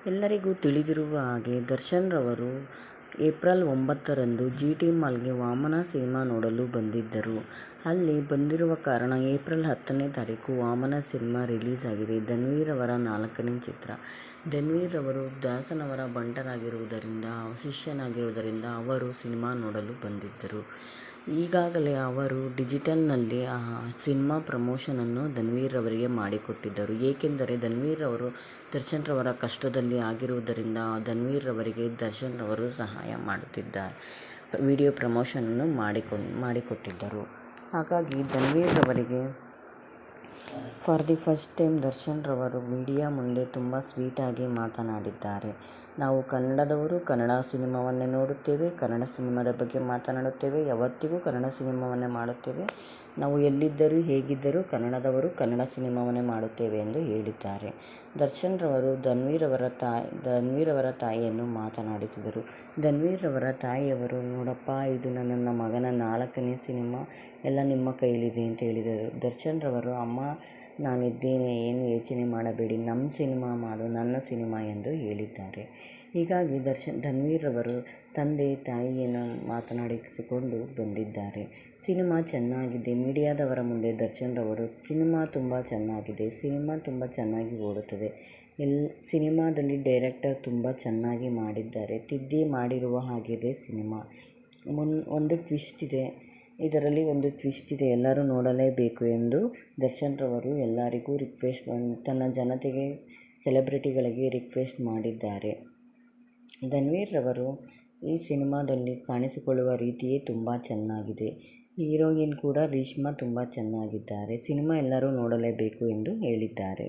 ಎಲ್ಲರಿಗೂ ತಿಳಿದಿರುವ ಹಾಗೆ ದರ್ಶನ್ ರವರು ಏಪ್ರಿಲ್ 9ರಂದು GT ಮಾಲ್ಗೆ ವಾಮನ ಸಿನಿಮಾ ನೋಡಲು ಬಂದಿದ್ದರು. ಅಲ್ಲಿ ಬಂದಿರುವ ಕಾರಣ ಏಪ್ರಿಲ್ 10ನೇ ತಾರೀಕು ವಾಮನ ಸಿನಿಮಾ ರಿಲೀಸ್ ಆಗಿದೆ. ಧನ್ವೀರ್ ಅವರ 4ನೇ ಚಿತ್ರ. ಧನ್ವೀರ್ ಅವರು ದಾಸನವರ ಬಂಟರಾಗಿರುವುದರಿಂದ, ಶಿಷ್ಯನಾಗಿರುವುದರಿಂದ ಅವರು ಸಿನಿಮಾ ನೋಡಲು ಬಂದಿದ್ದರು. ಈಗಾಗಲೇ ಅವರು ಡಿಜಿಟಲ್ನಲ್ಲಿ ಸಿನಿಮಾ ಪ್ರಮೋಷನನ್ನು ಧನ್ವೀರ್ ಅವರಿಗೆ ಮಾಡಿಕೊಟ್ಟಿದ್ದರು. ಏಕೆಂದರೆ ಧನ್ವೀರ್ ಅವರು ದರ್ಶನ್ ರವರ ಕಷ್ಟದಲ್ಲಿ ಆಗಿರುವುದರಿಂದ ಧನ್ವೀರ್ ಅವರಿಗೆ ದರ್ಶನ್ ರವರು ಸಹಾಯ ಮಾಡುತ್ತಿದ್ದಾರೆ. ವಿಡಿಯೋ ಪ್ರಮೋಷನನ್ನು ಮಾಡಿಕೊಟ್ಟಿದ್ದರು. ಹಾಗಾಗಿ ಧನ್ವೀರ್ ಅವರಿಗೆ for the first time Darshan ರವರು ಮೀಡಿಯಾ ಮುಂದೆ ತುಂಬ ಸ್ವೀಟಾಗಿ ಮಾತನಾಡಿದ್ದಾರೆ. ನಾವು ಕನ್ನಡದವರು ಕನ್ನಡ ಸಿನಿಮಾವನ್ನೇ ನೋಡುತ್ತೇವೆ, ಕನ್ನಡ ಸಿನಿಮಾದ ಬಗ್ಗೆ ಮಾತನಾಡುತ್ತೇವೆ, ಯಾವತ್ತಿಗೂ ಕನ್ನಡ ಸಿನಿಮಾವನ್ನೇ ಮಾಡುತ್ತೇವೆ. ನಾವು ಎಲ್ಲಿದ್ದರೂ ಹೇಗಿದ್ದರೂ ಕನ್ನಡದವರು ಕನ್ನಡ ಸಿನಿಮಾವನ್ನೇ ಮಾಡುತ್ತೇವೆ ಎಂದು ಹೇಳಿದ್ದಾರೆ. ದರ್ಶನ್ ರವರು ಧನ್ವೀರ್ ಅವರ ತಾಯಿಯನ್ನು ಮಾತನಾಡಿಸಿದರು. ಧನ್ವೀರ್ ಅವರ ತಾಯಿಯವರು, ನೋಡಪ್ಪ, ಇದು ನನ್ನ ಮಗನ 4ನೇ ಸಿನಿಮಾ, ಎಲ್ಲ ನಿಮ್ಮ ಕೈಲಿದೆ ಅಂತ ಹೇಳಿದರು. ದರ್ಶನ್ ರವರು, ಅಮ್ಮ ನಾನಿದ್ದೇನೆ, ಏನು ಯೋಚನೆ ಮಾಡಬೇಡಿ, ನಮ್ಮ ಸಿನಿಮಾ ಮಾಡು, ನನ್ನ ಸಿನಿಮಾ ಎಂದು ಹೇಳಿದ್ದಾರೆ. ಹೀಗಾಗಿ ಧನ್ವೀರ್ ರವರು ತಂದೆ ತಾಯಿಯನ್ನು ಮಾತನಾಡಿಸಿಕೊಂಡು ಬಂದಿದ್ದಾರೆ. ಸಿನಿಮಾ ಚೆನ್ನಾಗಿದೆ. ಮೀಡಿಯಾದವರ ಮುಂದೆ ದರ್ಶನ್ ರವರು, ಸಿನಿಮಾ ತುಂಬ ಚೆನ್ನಾಗಿದೆ, ಸಿನಿಮಾ ತುಂಬ ಚೆನ್ನಾಗಿ ಓಡುತ್ತದೆ, ಸಿನಿಮಾದಲ್ಲಿ ಡೈರೆಕ್ಟರ್ ತುಂಬ ಚೆನ್ನಾಗಿ ಮಾಡಿದ್ದಾರೆ, ತಿದ್ದಿ ಮಾಡಿರುವ ಹಾಗಿದೆ ಸಿನಿಮಾ, ಒಂದು ಟ್ವಿಸ್ಟ್ ಇದೆ, ಇದರಲ್ಲಿ ಒಂದು ಟ್ವಿಸ್ಟ್ ಇದೆ, ಎಲ್ಲರೂ ನೋಡಲೇಬೇಕು ಎಂದು ದರ್ಶನ್ ರವರು ಎಲ್ಲರಿಗೂ ತನ್ನ ಜನತೆಗೆ, ಸೆಲೆಬ್ರಿಟಿಗಳಿಗೆ ರಿಕ್ವೆಸ್ಟ್ ಮಾಡಿದ್ದಾರೆ. ಧನ್ವೀರ್ ರವರು ಈ ಸಿನಿಮಾದಲ್ಲಿ ಕಾಣಿಸಿಕೊಳ್ಳುವ ರೀತಿಯೇ ತುಂಬ ಚೆನ್ನಾಗಿದೆ. ಹೀರೋಯಿನ್ ಕೂಡ ರೇಷ್ಮಾ ತುಂಬ ಚೆನ್ನಾಗಿದ್ದಾರೆ. ಸಿನಿಮಾ ಎಲ್ಲರೂ ನೋಡಲೇಬೇಕು ಎಂದು ಹೇಳಿದ್ದಾರೆ.